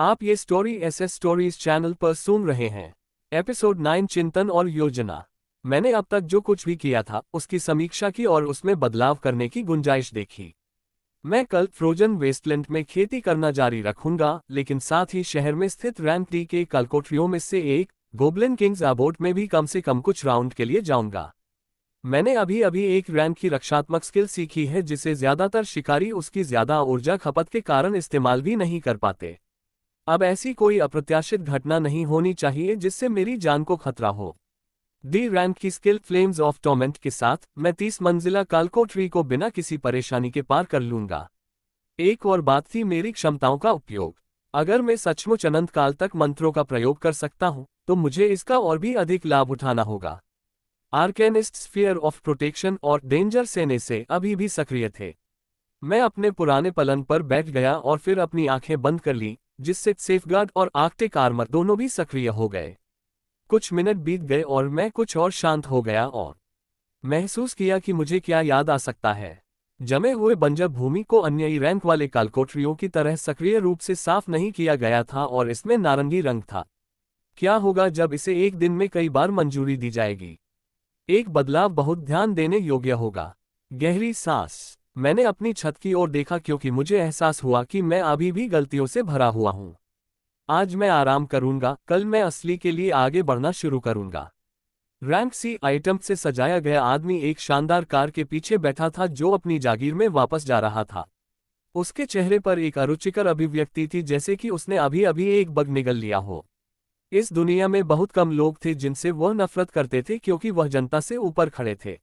आप ये story SS stories channel पर सुन रहे हैं। एपिसोड 9 चिंतन और योजना। मैंने अब तक जो कुछ भी किया था उसकी समीक्षा की और उसमें बदलाव करने की गुंजाइश देखी। मैं कल फ्रोजन वेस्टलैंड में खेती करना जारी रखूंगा, लेकिन साथ ही शहर में स्थित रैंक डी के कलकोठरियों में से एक गोब्लिन किंग्स अबोट में भी कम से कम कुछ राउंड के लिए जाऊंगा। मैंने अभी अभी एक रैंक की रक्षात्मक स्किल सीखी है जिसे ज्यादातर शिकारी उसकी ज्यादा ऊर्जा खपत के कारण इस्तेमाल भी नहीं कर पाते। अब ऐसी कोई अप्रत्याशित घटना नहीं होनी चाहिए जिससे मेरी जान को खतरा हो। डी रैंक की स्किल फ्लेम्स ऑफ टॉर्मेंट के साथ मैं 30 मंजिला कालकोठरी को बिना किसी परेशानी के पार कर लूंगा। एक और बात थी मेरी क्षमताओं का उपयोग। अगर मैं सचमुच अनंत काल तक मंत्रों का प्रयोग कर सकता हूं, तो मुझे इसका और भी अधिक लाभ उठाना होगा। आर्केनिस्ट स्फीयर ऑफ प्रोटेक्शन और डेंजर सेने से अभी भी सक्रिय थे। मैं अपने पुराने पलंग पर बैठ गया और फिर अपनी आंखें बंद कर ली, जिससे सेफगार्ड और आर्कटिक आर्मर दोनों भी सक्रिय हो गए। कुछ मिनट बीत गए और मैं कुछ और शांत हो गया और महसूस किया कि मुझे क्या याद आ सकता है। जमे हुए बंजर भूमि को अन्य रैंक वाले कालकोठरियों की तरह सक्रिय रूप से साफ नहीं किया गया था और इसमें नारंगी रंग था। क्या होगा जब इसे एक दिन में कई बार मंजूरी दी जाएगी? एक बदलाव बहुत ध्यान देने योग्य होगा। गहरी सांस। मैंने अपनी छत की ओर देखा क्योंकि मुझे एहसास हुआ कि मैं अभी भी गलतियों से भरा हुआ हूं। आज मैं आराम करूंगा, कल मैं असली के लिए आगे बढ़ना शुरू करूंगा। रैंक सी आइटम से सजाया गया आदमी एक शानदार कार के पीछे बैठा था जो अपनी जागीर में वापस जा रहा था। उसके चेहरे पर एक अरुचिकर अभिव्यक्ति थी, जैसे कि उसने अभी अभी एक बग निगल लिया हो। इस दुनिया में बहुत कम लोग थे जिनसे वह नफरत करते थे क्योंकि वह जनता से ऊपर खड़े थे।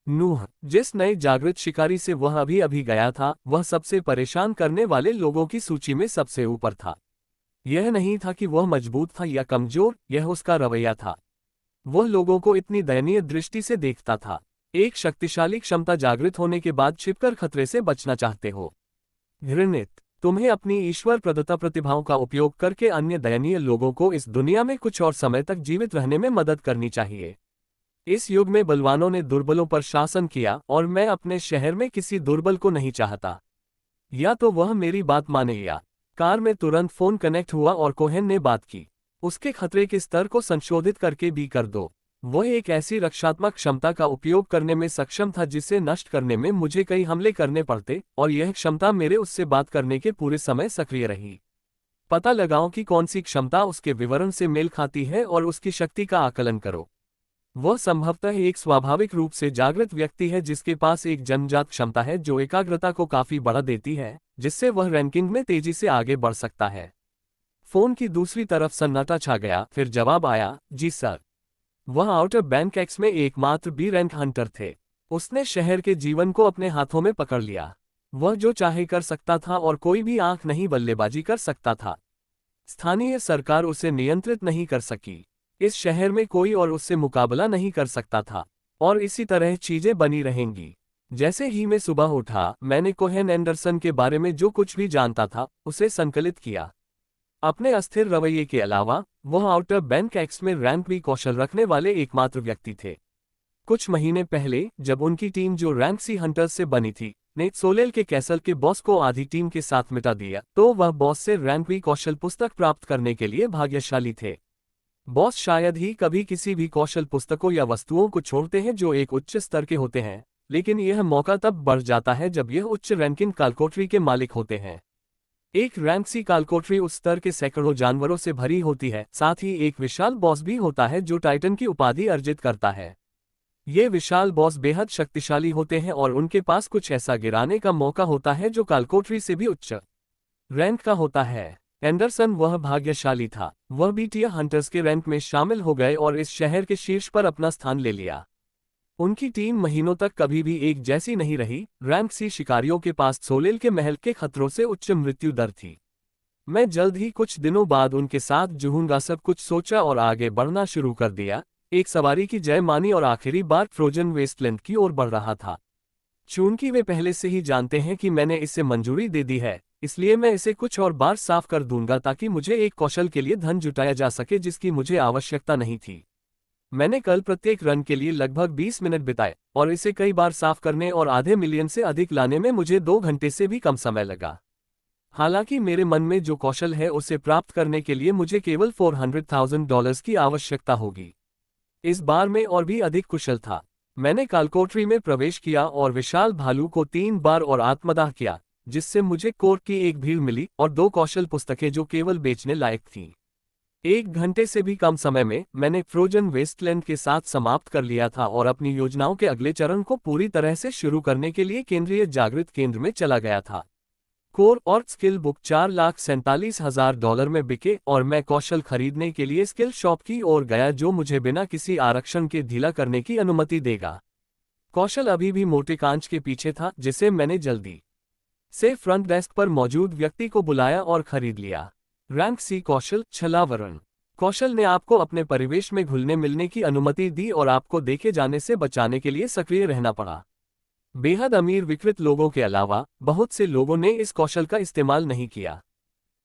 नूह, जिस नए जागृत शिकारी से वह अभी अभी गया था, वह सबसे परेशान करने वाले लोगों की सूची में सबसे ऊपर था। यह नहीं था कि वह मजबूत था या कमजोर, यह उसका रवैया था। वह लोगों को इतनी दयनीय दृष्टि से देखता था। एक शक्तिशाली क्षमता जागृत होने के बाद छिपकर खतरे से बचना चाहते हो। घृणित, तुम्हें अपनी ईश्वर प्रदत्त प्रतिभाओं का उपयोग करके अन्य दयनीय लोगों को इस दुनिया में कुछ और समय तक जीवित रहने में मदद करनी चाहिए। इस युग में बलवानों ने दुर्बलों पर शासन किया और मैं अपने शहर में किसी दुर्बल को नहीं चाहता। या तो वह मेरी बात माने या। कार में तुरंत फोन कनेक्ट हुआ और कोहेन ने बात की। उसके खतरे के स्तर को संशोधित करके भी कर दो। वह एक ऐसी रक्षात्मक क्षमता का उपयोग करने में सक्षम था जिसे नष्ट करने में मुझे कई हमले करने पड़ते, और यह क्षमता मेरे उससे बात करने के पूरे समय सक्रिय रही। पता लगाओ कि कौन सी क्षमता उसके विवरण से मेल खाती है और उसकी शक्ति का आकलन करो। वह संभवतः एक स्वाभाविक रूप से जागृत व्यक्ति है जिसके पास एक जन्मजात क्षमता है जो एकाग्रता को काफी बढ़ा देती है, जिससे वह रैंकिंग में तेजी से आगे बढ़ सकता है। फोन की दूसरी तरफ सन्नाटा छा गया, फिर जवाब आया, जी सर। वह आउटर बैंक एक्स में एकमात्र बी रैंक हंटर थे। उसने शहर के जीवन को अपने हाथों में पकड़ लिया। वह जो चाहे कर सकता था और कोई भी आंख नहीं बल्लेबाजी कर सकता था। स्थानीय सरकार उसे नियंत्रित नहीं कर सकी। इस शहर में कोई और उससे मुकाबला नहीं कर सकता था। और इसी तरह चीजें बनी रहेंगी। जैसे ही मैं सुबह उठा, मैंने कोहेन एंडरसन के बारे में जो कुछ भी जानता था उसे संकलित किया। अपने अस्थिर रवैये के अलावा वह आउटर बैंक एक्स में रैंक बी कौशल रखने वाले एकमात्र व्यक्ति थे। कुछ महीने पहले जब उनकी टीम जो रैंक सी हंटर्स से बनी थी ने सोलेल के कैसल के बॉस को आधी टीम के साथ मिटा दिया, तो वह बॉस से रैंक बी कौशल पुस्तक प्राप्त करने के लिए भाग्यशाली थे। बॉस शायद ही कभी किसी भी कौशल पुस्तकों या वस्तुओं को छोड़ते हैं जो एक उच्च स्तर के होते हैं, लेकिन यह मौका तब बढ़ जाता है जब यह उच्च रैंकिंग कालकोठरी के मालिक होते हैं। एक रैंक सी कालकोठरी उस स्तर के सैकड़ों जानवरों से भरी होती है। साथ ही एक विशाल बॉस भी होता है जो टाइटन की उपाधि अर्जित करता है। ये विशाल बॉस बेहद शक्तिशाली होते हैं और उनके पास कुछ ऐसा गिराने का मौका होता है जो कालकोठरी से भी उच्च रैंक का होता है। एंडरसन वह भाग्यशाली था। वह भी टियर हंटर्स के रैंक में शामिल हो गए और इस शहर के शीर्ष पर अपना स्थान ले लिया। उनकी टीम महीनों तक कभी भी एक जैसी नहीं रही। रैंक सी शिकारियों के पास सोलेल के महल के खतरों से उच्च मृत्यु दर थी। मैं जल्द ही कुछ दिनों बाद उनके साथ जुहूंगा। सब कुछ सोचा और आगे बढ़ना शुरू कर दिया। एक सवारी की जय मानी और आखिरी बार फ्रोजन वेस्टलैंड की ओर बढ़ रहा था। चूंकि वे पहले से ही जानते हैं कि मैंने इसे मंजूरी दे दी है, इसलिए मैं इसे कुछ और बार साफ कर दूंगा ताकि मुझे एक कौशल के लिए धन जुटाया जा सके जिसकी मुझे आवश्यकता नहीं थी। मैंने कल प्रत्येक रन के लिए लगभग 20 मिनट बिताए और इसे कई बार साफ करने और आधे मिलियन से अधिक लाने में मुझे 2 घंटे से भी कम समय लगा। हालांकि मेरे मन में जो कौशल है उसे प्राप्त करने के लिए मुझे केवल $400,000 की आवश्यकता होगी। इस बार मैं और भी अधिक कुशल था। मैंने कालकोठरी में प्रवेश किया और विशाल भालू को 3 बार और आत्मदाह किया, जिससे मुझे कोर की एक भीड़ मिली और 2 कौशल पुस्तकें जो केवल बेचने लायक थीं। 1 घंटे से भी कम समय में मैंने फ्रोजन वेस्टलैंड के साथ समाप्त कर लिया था और अपनी योजनाओं के अगले चरण को पूरी तरह से शुरू करने के लिए केंद्रीय जागृत केंद्र में चला गया था। कोर और स्किल बुक $4,47,000 में बिके और मैं कौशल खरीदने के लिए स्किल शॉप की ओर गया जो मुझे बिना किसी आरक्षण के ढीला करने की अनुमति देगा। कौशल अभी भी मोटे कांच के पीछे था, जिसे मैंने जल्दी से फ्रंट डेस्क पर मौजूद व्यक्ति को बुलाया और खरीद लिया। रैंक सी कौशल छलावरण। कौशल ने आपको अपने परिवेश में घुलने मिलने की अनुमति दी और आपको देखे जाने से बचाने के लिए सक्रिय रहना पड़ा। बेहद अमीर विकृत लोगों के अलावा बहुत से लोगों ने इस कौशल का इस्तेमाल नहीं किया।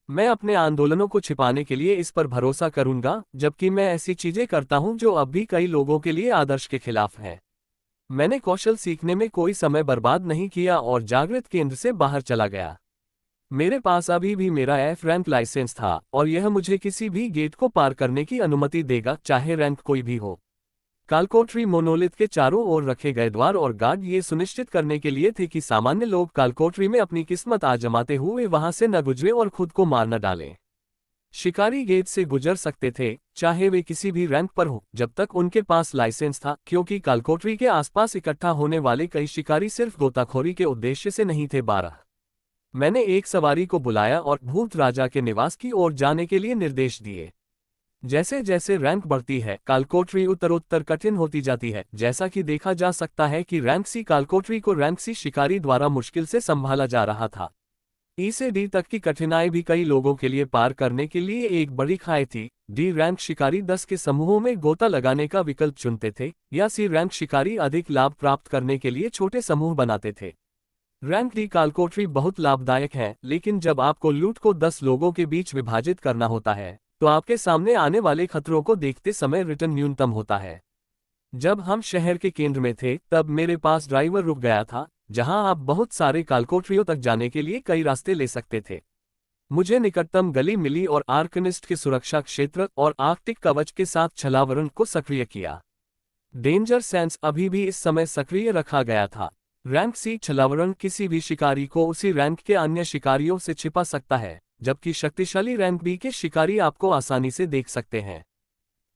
मैं अपने आंदोलनों को छिपाने के लिए इस पर भरोसा करूंगा, जबकि मैं ऐसी चीजें करता हूं जो अब भी कई लोगों के लिए आदर्श के खिलाफ है। मैंने कौशल सीखने में कोई समय बर्बाद नहीं किया और जागृत केंद्र से बाहर चला गया। मेरे पास अभी भी मेरा F रैंक लाइसेंस था और यह मुझे किसी भी गेट को पार करने की अनुमति देगा, चाहे रैंक कोई भी हो। कालकोठरी मोनोलिथ के चारों ओर रखे गए द्वार और गार्ड ये सुनिश्चित करने के लिए थे कि सामान्य लोग कालकोठरी में अपनी किस्मत आजमाते हुए वहां से न गुजरे और खुद को मार न डालें। शिकारी गेट से गुजर सकते थे, चाहे वे किसी भी रैंक पर हो, जब तक उनके पास लाइसेंस था, क्योंकि कालकोठरी के आसपास इकट्ठा होने वाले कई शिकारी सिर्फ गोताखोरी के उद्देश्य से नहीं थे। 12 मैंने एक सवारी को बुलाया और भूत राजा के निवास की ओर जाने के लिए निर्देश दिए। जैसे जैसे रैंक बढ़ती है, कालकोठरी उत्तरोत्तर कठिन होती जाती है, जैसा कि देखा जा सकता है कि रैंक सी कालकोठरी को रैंक सी शिकारी द्वारा मुश्किल से संभाला जा रहा था। ई से डी तक की कठिनाई भी कई लोगों के लिए पार करने के लिए एक बड़ी खाई थी। डी रैंक शिकारी 10 के समूहों में गोता लगाने का विकल्प चुनते थे, या सी रैंक शिकारी अधिक लाभ प्राप्त करने के लिए छोटे समूह बनाते थे। रैंक डी कालकोठरी बहुत लाभदायक है, लेकिन जब आपको लूट को 10 लोगों के बीच विभाजित करना होता है, तो आपके सामने आने वाले खतरों को देखते समय रिटर्न न्यूनतम होता है। जब हम शहर के केंद्र में थे, तब मेरे पास ड्राइवर रुक गया था, जहां आप बहुत सारे कालकोठरियों तक जाने के लिए कई रास्ते ले सकते थे। मुझे निकटतम गली मिली और आर्कनिस्ट के सुरक्षा क्षेत्र और आर्कटिक कवच के साथ छलावरण को सक्रिय किया। डेंजर सेंस अभी भी इस समय सक्रिय रखा गया था। रैंक सी छलावरण किसी भी शिकारी को उसी रैंक के अन्य शिकारियों से छिपा सकता है, जबकि शक्तिशाली रैंक बी के शिकारी आपको आसानी से देख सकते हैं।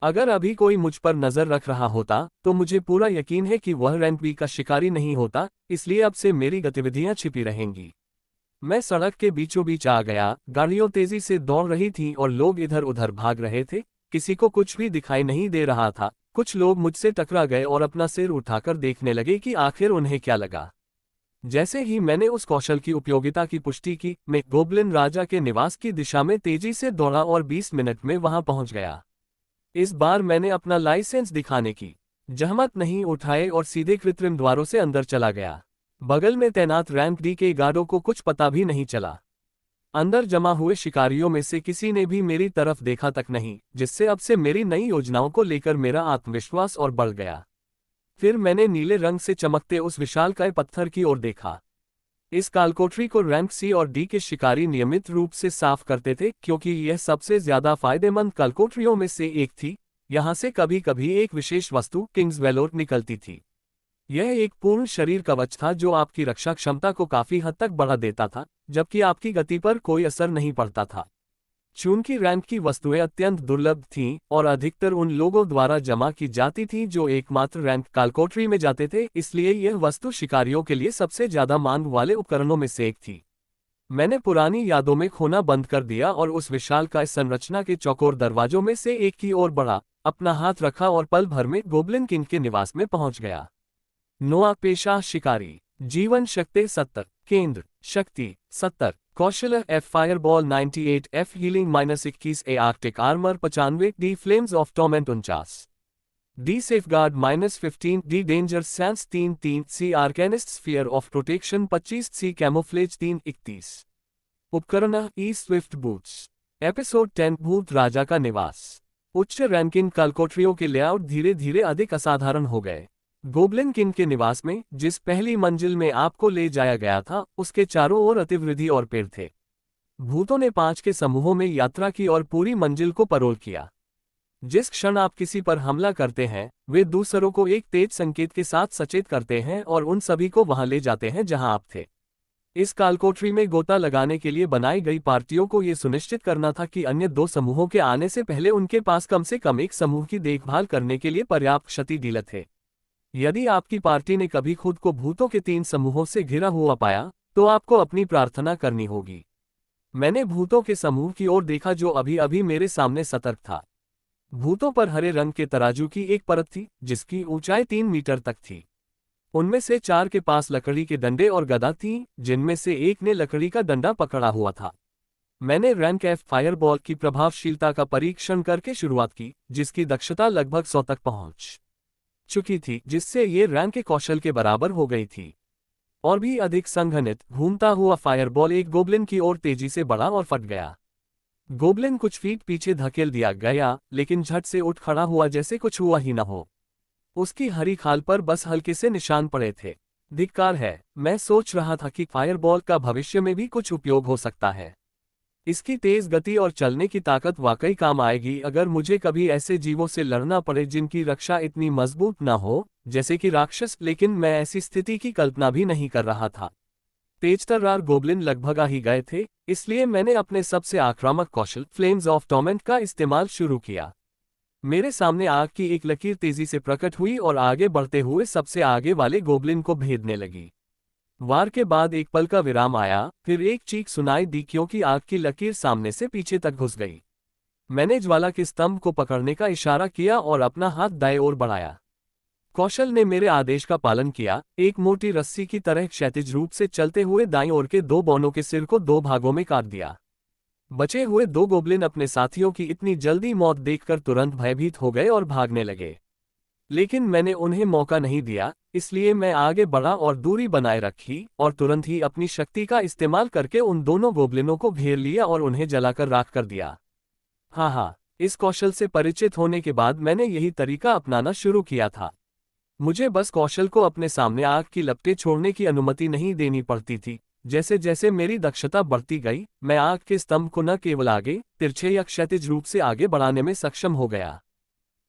अगर अभी कोई मुझ पर नजर रख रहा होता, तो मुझे पूरा यकीन है कि वह रैंक बी का शिकारी नहीं होता, इसलिए अब से मेरी गतिविधियां छिपी रहेंगी। मैं सड़क के बीचों बीच आ गया, गाड़ियां तेजी से दौड़ रही थीं और लोग इधर उधर भाग रहे थे। किसी को कुछ भी दिखाई नहीं दे रहा था। कुछ लोग मुझसे टकरा गए और अपना सिर उठाकर देखने लगे कि आखिर उन्हें क्या लगा। जैसे ही मैंने उस कौशल की उपयोगिता की पुष्टि की, मैं गोब्लिन राजा के निवास की दिशा में तेजी से दौड़ा और 20 मिनट में वहां पहुंच गया। इस बार मैंने अपना लाइसेंस दिखाने की जहमत नहीं उठाए और सीधे कृत्रिम द्वारों से अंदर चला गया। बगल में तैनात रैंक डी के गार्डों को कुछ पता भी नहीं चला। अंदर जमा हुए शिकारियों में से किसी ने भी मेरी तरफ देखा तक नहीं, जिससे अब से मेरी नई योजनाओं को लेकर मेरा आत्मविश्वास और बढ़ गया। फिर मैंने नीले रंग से चमकते उस विशालकाय पत्थर की ओर देखा। इस कालकोठरी को रैंक सी और डी के शिकारी नियमित रूप से साफ करते थे, क्योंकि यह सबसे ज्यादा फायदेमंद कालकोठरियों में से एक थी। यहां से कभी कभी एक विशेष वस्तु किंग्स वेलोर निकलती थी। यह एक पूर्ण शरीर कवच था जो आपकी रक्षा क्षमता को काफी हद तक बढ़ा देता था, जबकि आपकी गति पर कोई असर नहीं पड़ता था। चूंकि रैंक की वस्तुएं अत्यंत दुर्लभ थीं और अधिकतर उन लोगों द्वारा जमा की जाती थीं जो एकमात्र रैंक कालकोठरी में जाते थे, इसलिए यह वस्तु शिकारियों के लिए सबसे ज्यादा मांग वाले उपकरणों में से एक थी। मैंने पुरानी यादों में खोना बंद कर दिया और उस विशालकाय संरचना के चौकोर दरवाजों में से एक की ओर बढ़ा, अपना हाथ रखा और पल भर में गोब्लिन किंग के निवास में पहुंच गया। नोआ पेशा शिकारी। जीवन शक्ति 70, केंद्र शक्ति 70, कौशल F fireball 98, F healing -21, A arctic armour 95, D flames of torment 49, D safeguard -15, D danger sense 3, C arcanist sphere of protection 25, C camouflage 3, 31। उपकरण E स्विफ्ट बूट्स। एपिसोड 10 भूत राजा का निवास। उच्च रैंकिंग कालकोठरियों के लेआउट धीरे धीरे अधिक असाधारण हो गए। गोब्लिन किंग के निवास में, जिस पहली मंजिल में आपको ले जाया गया था, उसके चारों ओर अतिवृद्धि और पेड़ थे। भूतों ने 5 के समूहों में यात्रा की और पूरी मंजिल को परोल किया। जिस क्षण आप किसी पर हमला करते हैं, वे दूसरों को एक तेज संकेत के साथ सचेत करते हैं और उन सभी को वहां ले जाते हैं जहां आप थे। इस कालकोठरी में गोता लगाने के लिए बनाई गई पार्टियों को यह सुनिश्चित करना था कि अन्य 2 समूहों के आने से पहले उनके पास कम से कम एक समूह की देखभाल करने के लिए पर्याप्त क्षति डीलर थे। यदि आपकी पार्टी ने कभी खुद को भूतों के 3 समूहों से घिरा हुआ पाया, तो आपको अपनी प्रार्थना करनी होगी। मैंने भूतों के समूह की ओर देखा जो अभी अभी मेरे सामने सतर्क था। भूतों पर हरे रंग के तराजू की एक परत थी, जिसकी ऊंचाई 3 मीटर तक थी। उनमें से 4 के पास लकड़ी के डंडे और गदा थी, जिनमें से एक ने लकड़ी का डंडा पकड़ा हुआ था। मैंने रैंक एफ फायरबॉल की प्रभावशीलता का परीक्षण करके शुरुआत की, जिसकी दक्षता लगभग 100 तक पहुंच चुकी थी, जिससे ये रैंक के कौशल के बराबर हो गई थी। और भी अधिक संघनित घूमता हुआ फायरबॉल एक गोब्लिन की ओर तेजी से बढ़ा और फट गया। गोब्लिन कुछ फीट पीछे धकेल दिया गया, लेकिन झट से उठ खड़ा हुआ जैसे कुछ हुआ ही न हो। उसकी हरी खाल पर बस हल्के से निशान पड़े थे। धिक्कार है, मैं सोच रहा था कि फायरबॉल का भविष्य में भी कुछ उपयोग हो सकता है। इसकी तेज गति और चलने की ताकत वाकई काम आएगी अगर मुझे कभी ऐसे जीवों से लड़ना पड़े जिनकी रक्षा इतनी मजबूत न हो, जैसे कि राक्षस, लेकिन मैं ऐसी स्थिति की कल्पना भी नहीं कर रहा था। तेजतर्रार गोब्लिन लगभग आ ही गए थे, इसलिए मैंने अपने सबसे आक्रामक कौशल फ्लेम्स ऑफ टॉर्मेंट का इस्तेमाल शुरू किया। मेरे सामने आग की एक लकीर तेजी से प्रकट हुई और आगे बढ़ते हुए सबसे आगे वाले गोब्लिन को भेदने लगी। वार के बाद एक पल का विराम आया, फिर एक चीख सुनाई दी क्योंकि आग की लकीर सामने से पीछे तक घुस गई। मैंने ज्वाला के स्तंभ को पकड़ने का इशारा किया और अपना हाथ दाएं ओर बढ़ाया। कौशल ने मेरे आदेश का पालन किया, एक मोटी रस्सी की तरह क्षैतिज रूप से चलते हुए दाईं ओर के 2 बौनों के सिर को 2 भागों में काट दिया। बचे हुए 2 गोब्लिन अपने साथियों की इतनी जल्दी मौत देखकर तुरंत भयभीत हो गए और भागने लगे। लेकिन मैंने उन्हें मौका नहीं दिया, इसलिए मैं आगे बढ़ा और दूरी बनाए रखी और तुरंत ही अपनी शक्ति का इस्तेमाल करके उन दोनों गोब्लिनों को घेर लिया और उन्हें जलाकर राख कर दिया। हाँ, इस कौशल से परिचित होने के बाद मैंने यही तरीका अपनाना शुरू किया था। मुझे बस कौशल को अपने सामने आग की लपटें छोड़ने की अनुमति नहीं देनी पड़ती थी। जैसे जैसे मेरी दक्षता बढ़ती गई, मैं आग के स्तंभ को न केवल आगे, तिरछे या क्षैतिज रूप से आगे बढ़ाने में सक्षम हो गया।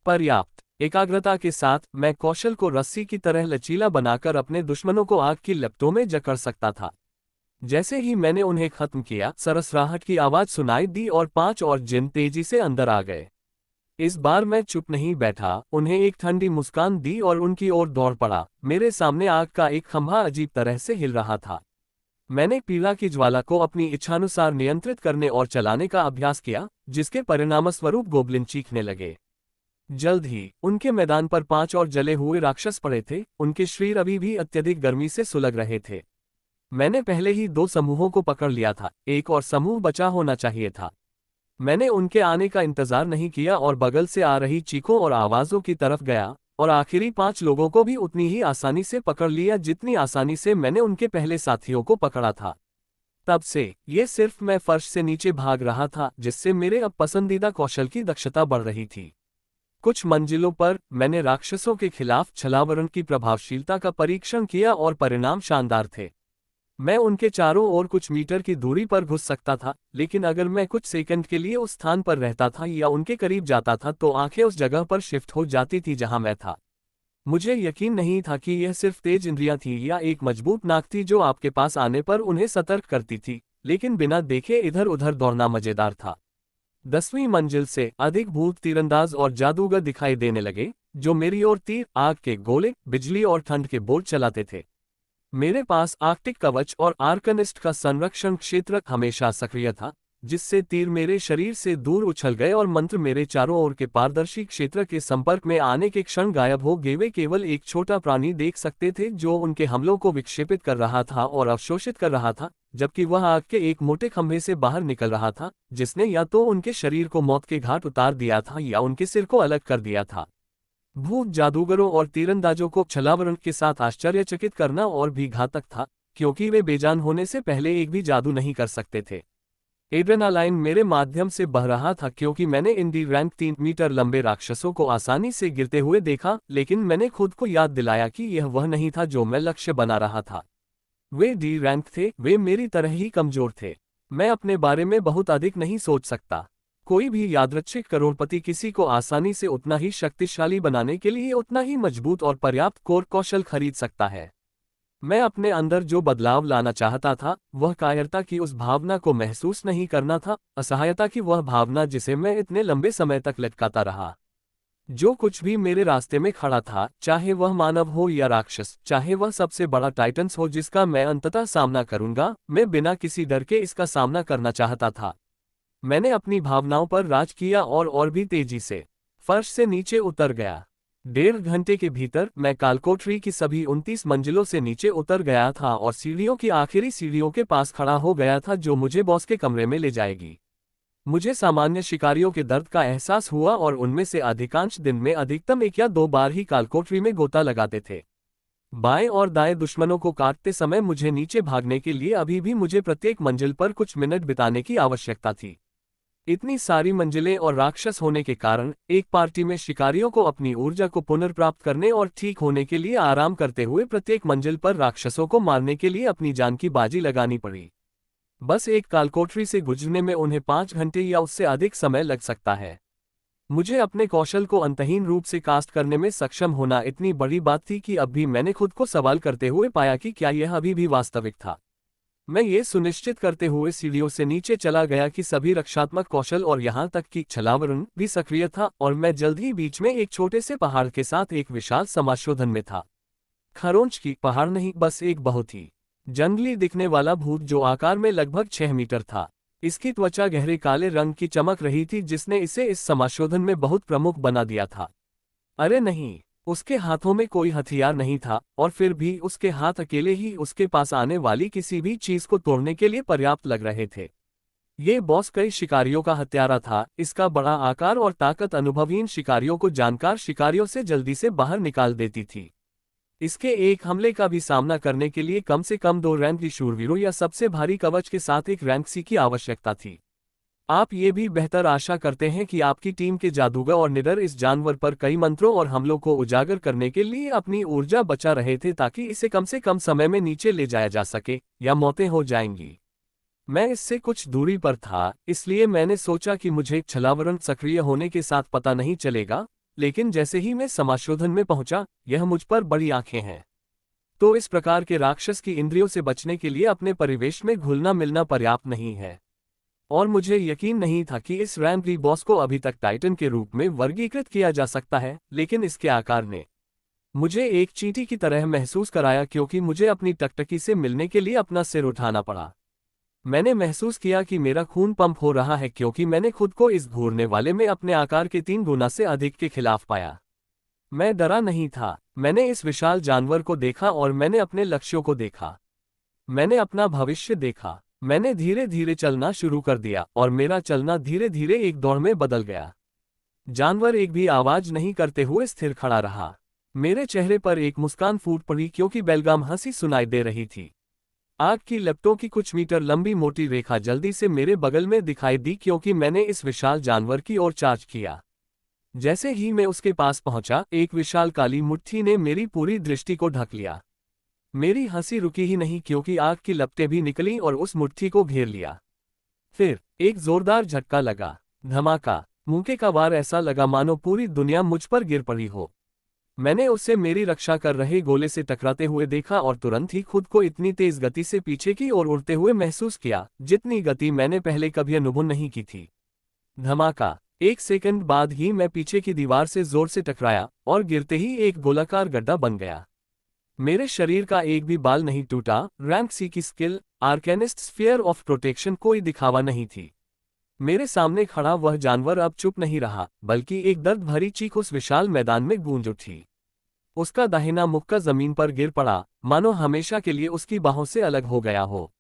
पर्याप्त एकाग्रता के साथ मैं कौशल को रस्सी की तरह लचीला बनाकर अपने दुश्मनों को आग की लपटों में जकड़ सकता था। जैसे ही मैंने उन्हें खत्म किया, सरसराहट की आवाज सुनाई दी और 5 और जिन तेजी से अंदर आ गए। इस बार मैं चुप नहीं बैठा, उन्हें एक ठंडी मुस्कान दी और उनकी ओर दौड़ पड़ा। मेरे सामने आग का एक खंभा अजीब तरह से हिल रहा था। मैंने पीड़ा की ज्वाला को अपनी इच्छानुसार नियंत्रित करने और चलाने का अभ्यास किया, जिसके परिणामस्वरूप गोब्लिन चीखने लगे। जल्द ही उनके मैदान पर 5 और जले हुए राक्षस पड़े थे, उनके शरीर अभी भी अत्यधिक गर्मी से सुलग रहे थे। मैंने पहले ही 2 समूहों को पकड़ लिया था, एक और समूह बचा होना चाहिए था। मैंने उनके आने का इंतजार नहीं किया और बगल से आ रही चीखों और आवाजों की तरफ गया और आखिरी 5 लोगों को भी उतनी ही आसानी से पकड़ लिया जितनी आसानी से मैंने उनके पहले साथियों को पकड़ा था। तब से ये सिर्फ मैं फर्श से नीचे भाग रहा था, जिससे मेरे अब पसंदीदा कौशल की दक्षता बढ़ रही थी। कुछ मंजिलों पर मैंने राक्षसों के खिलाफ छलावरण की प्रभावशीलता का परीक्षण किया और परिणाम शानदार थे। मैं उनके चारों ओर कुछ मीटर की दूरी पर घुस सकता था, लेकिन अगर मैं कुछ सेकंड के लिए उस स्थान पर रहता था या उनके करीब जाता था तो आंखें उस जगह पर शिफ्ट हो जाती थी जहां मैं था। मुझे यकीन नहीं था कि यह सिर्फ तेज इंद्रियां थी या एक मजबूत नाक थी जो आपके पास आने पर उन्हें सतर्क करती थी, लेकिन बिना देखे इधर उधर दौड़ना मजेदार था। 10वीं मंजिल से अधिक भूत तीरंदाज और जादूगर दिखाई देने लगे, जो मेरी ओर तीर, आग के गोले, बिजली और ठंड के बोल्ट चलाते थे। मेरे पास आर्कटिक कवच और आर्कनिस्ट का संरक्षण क्षेत्र हमेशा सक्रिय था, जिससे तीर मेरे शरीर से दूर उछल गए और मंत्र मेरे चारों ओर के पारदर्शी क्षेत्र के संपर्क में आने के क्षण गायब हो गए। वे केवल एक छोटा प्राणी देख सकते थे जो उनके हमलों को विक्षेपित कर रहा था और अवशोषित कर रहा था, जबकि वह आग के एक मोटे खंभे से बाहर निकल रहा था, जिसने या तो उनके शरीर को मौत के घाट उतार दिया था या उनके सिर को अलग कर दिया था। भूत जादूगरों और तीरंदाजों को छलावरण के साथ आश्चर्यचकित करना और भी घातक था, क्योंकि वे बेजान होने से पहले एक भी जादू नहीं कर सकते थे। एड्रेनालाइन मेरे माध्यम से बह रहा था क्योंकि मैंने इन डी रैंक 3 मीटर लंबे राक्षसों को आसानी से गिरते हुए देखा, लेकिन मैंने खुद को याद दिलाया कि यह वह नहीं था जो मैं लक्ष्य बना रहा था। वे डी रैंक थे, वे मेरी तरह ही कमजोर थे। मैं अपने बारे में बहुत अधिक नहीं सोच सकता। कोई भी यादृच्छिक करोड़पति किसी को आसानी से उतना ही शक्तिशाली बनाने के लिए उतना ही मजबूत और पर्याप्त कोर कौशल खरीद सकता है। मैं अपने अंदर जो बदलाव लाना चाहता था, वह कायरता की उस भावना को महसूस नहीं करना था, असहायता की वह भावना जिसे मैं इतने लंबे समय तक लटकाता रहा। जो कुछ भी मेरे रास्ते में खड़ा था, चाहे वह मानव हो या राक्षस, चाहे वह सबसे बड़ा टाइटन्स हो जिसका मैं अंततः सामना करूंगा, मैं बिना किसी डर के इसका सामना करना चाहता था। मैंने अपनी भावनाओं पर राज किया और भी तेजी से फर्श से नीचे उतर गया। 1.5 घंटे के भीतर मैं कालकोठरी की सभी 29 मंजिलों से नीचे उतर गया था और सीढ़ियों की आखिरी सीढ़ियों के पास खड़ा हो गया था जो मुझे बॉस के कमरे में ले जाएगी। मुझे सामान्य शिकारियों के दर्द का एहसास हुआ और उनमें से अधिकांश दिन में अधिकतम 1 या 2 बार ही कालकोठरी में गोता लगाते थे। बाएं और दाएं दुश्मनों को काटते समय मुझे नीचे भागने के लिए अभी भी मुझे प्रत्येक मंजिल पर कुछ मिनट बिताने की आवश्यकता थी। इतनी सारी मंजिलें और राक्षस होने के कारण एक पार्टी में शिकारियों को अपनी ऊर्जा को पुनर्प्राप्त करने और ठीक होने के लिए आराम करते हुए प्रत्येक मंजिल पर राक्षसों को मारने के लिए अपनी जान की बाजी लगानी पड़ी। बस एक कालकोठरी से गुजरने में उन्हें 5 घंटे या उससे अधिक समय लग सकता है। मुझे अपने कौशल को अंतहीन रूप से कास्ट करने में सक्षम होना इतनी बड़ी बात थी कि अब भी मैंने खुद को सवाल करते हुए पाया कि क्या यह अभी भी वास्तविक था। मैं ये सुनिश्चित करते हुए सीढ़ियों से नीचे चला गया कि सभी रक्षात्मक कौशल और यहां तक कि छलावरण भी सक्रिय था और मैं जल्द ही बीच में एक छोटे से पहाड़ के साथ एक विशाल समाशोधन में था। खरोंच की पहाड़ नहीं, बस एक बहुत ही जंगली दिखने वाला भूत जो आकार में लगभग 6 मीटर था। इसकी त्वचा गहरे काले रंग की चमक रही थी जिसने इसे इस समाशोधन में बहुत प्रमुख बना दिया था। अरे नहीं, उसके हाथों में कोई हथियार नहीं था और फिर भी उसके हाथ अकेले ही उसके पास आने वाली किसी भी चीज को तोड़ने के लिए पर्याप्त लग रहे थे। ये बॉस कई शिकारियों का हत्यारा था। इसका बड़ा आकार और ताकत अनुभवहीन शिकारियों को जानकार शिकारियों से जल्दी से बाहर निकाल देती थी। इसके एक हमले का भी सामना करने के लिए कम से कम 2 रैंक की शूरवीरों या सबसे भारी कवच के साथ एक रैंक सी की आवश्यकता थी। आप ये भी बेहतर आशा करते हैं कि आपकी टीम के जादूगर और निडर इस जानवर पर कई मंत्रों और हमलों को उजागर करने के लिए अपनी ऊर्जा बचा रहे थे ताकि इसे कम से कम समय में नीचे ले जाया जा सके, या मौतें हो जाएंगी। मैं इससे कुछ दूरी पर था, इसलिए मैंने सोचा कि मुझे छलावरण सक्रिय होने के साथ पता नहीं चलेगा, लेकिन जैसे ही मैं समाशोधन में पहुंचा, यह मुझ पर बड़ी आंखें हैं। तो इस प्रकार के राक्षस की इंद्रियों से बचने के लिए अपने परिवेश में घुलना मिलना पर्याप्त नहीं है। और मुझे यकीन नहीं था कि इस रैंक री बॉस को अभी तक टाइटन के रूप में वर्गीकृत किया जा सकता है, लेकिन इसके आकार ने मुझे एक चींटी की तरह महसूस कराया क्योंकि मुझे अपनी टकटकी से मिलने के लिए अपना सिर उठाना पड़ा। मैंने महसूस किया कि मेरा खून पंप हो रहा है क्योंकि मैंने खुद को इस घूरने वाले में अपने आकार के 3 गुना से अधिक के खिलाफ पाया। मैं डरा नहीं था। मैंने इस विशाल जानवर को देखा और मैंने अपने लक्ष्यों को देखा। मैंने अपना भविष्य देखा। मैंने धीरे धीरे चलना शुरू कर दिया और मेरा चलना धीरे धीरे एक दौड़ में बदल गया। जानवर एक भी आवाज नहीं करते हुए स्थिर खड़ा रहा। मेरे चेहरे पर एक मुस्कान फूट पड़ी क्योंकि बेलगाम हंसी सुनाई दे रही थी। आग की लपटों की कुछ मीटर लंबी मोटी रेखा जल्दी से मेरे बगल में दिखाई दी क्योंकि मैंने इस विशाल जानवर की ओर चार्ज किया। जैसे ही मैं उसके पास पहुंचा, एक विशाल काली मुट्ठी ने मेरी पूरी दृष्टि को ढक लिया। मेरी हंसी रुकी ही नहीं क्योंकि आग की लपटें भी निकलीं और उस मुट्ठी को घेर लिया। फिर एक जोरदार झटका लगा, धमाका, मुक्के का वार ऐसा लगा मानो पूरी दुनिया मुझ पर गिर पड़ी हो। मैंने उसे मेरी रक्षा कर रहे गोले से टकराते हुए देखा और तुरंत ही खुद को इतनी तेज गति से पीछे की ओर उड़ते हुए महसूस किया, जितनी गति मैंने पहले कभी अनुभव नहीं की थी। धमाका, 1 सेकंड बाद ही मैं पीछे की दीवार से जोर से टकराया और गिरते ही एक गोलाकार गड्ढा बन गया। मेरे शरीर का एक भी बाल नहीं टूटा। रैंक सी की स्किल, आर्केनिस्ट स्फीयर ऑफ प्रोटेक्शन कोई दिखावा नहीं थी। मेरे सामने खड़ा वह जानवर अब चुप नहीं रहा, बल्कि एक दर्द भरी चीख उस विशाल मैदान में गूंज उठी। उसका दाहिना मुक्का जमीन पर गिर पड़ा, मानो हमेशा के लिए उसकी बाहों से अलग हो गया हो।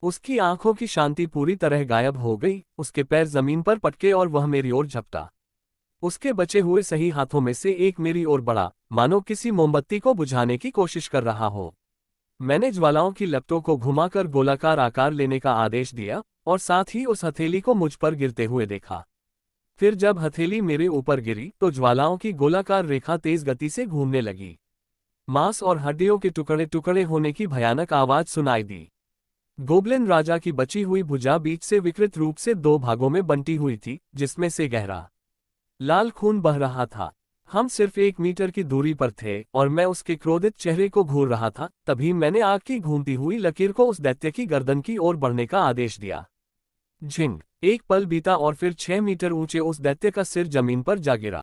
उसकी आंखों की शांति पूरी तरह गायब हो गई। उसके पैर जमीन पर पटके और वह मेरी ओर झपटा। उसके बचे हुए सही हाथों में से एक मेरी ओर बढ़ा, मानो किसी मोमबत्ती को बुझाने की कोशिश कर रहा हो। मैंने ज्वालाओं की लपटों को घुमाकर गोलाकार आकार लेने का आदेश दिया और साथ ही उस हथेली को मुझ पर गिरते हुए देखा। फिर जब हथेली मेरे ऊपर गिरी तो ज्वालाओं की गोलाकार रेखा तेज गति से घूमने लगी। मांस और हड्डियों के टुकड़े टुकड़े होने की भयानक आवाज सुनाई दी। गोबलिन राजा की बची हुई भुजा बीच से विकृत रूप से दो भागों में बंटी हुई थी, जिसमें से गहरा लाल खून बह रहा था। हम सिर्फ 1 मीटर की दूरी पर थे और मैं उसके क्रोधित चेहरे को घूर रहा था। तभी मैंने आग की घूमती हुई लकीर को उस दैत्य की गर्दन की ओर बढ़ने का आदेश दिया। झिंग! एक पल बीता और फिर 6 मीटर ऊंचे उस दैत्य का सिर जमीन पर जा गिरा।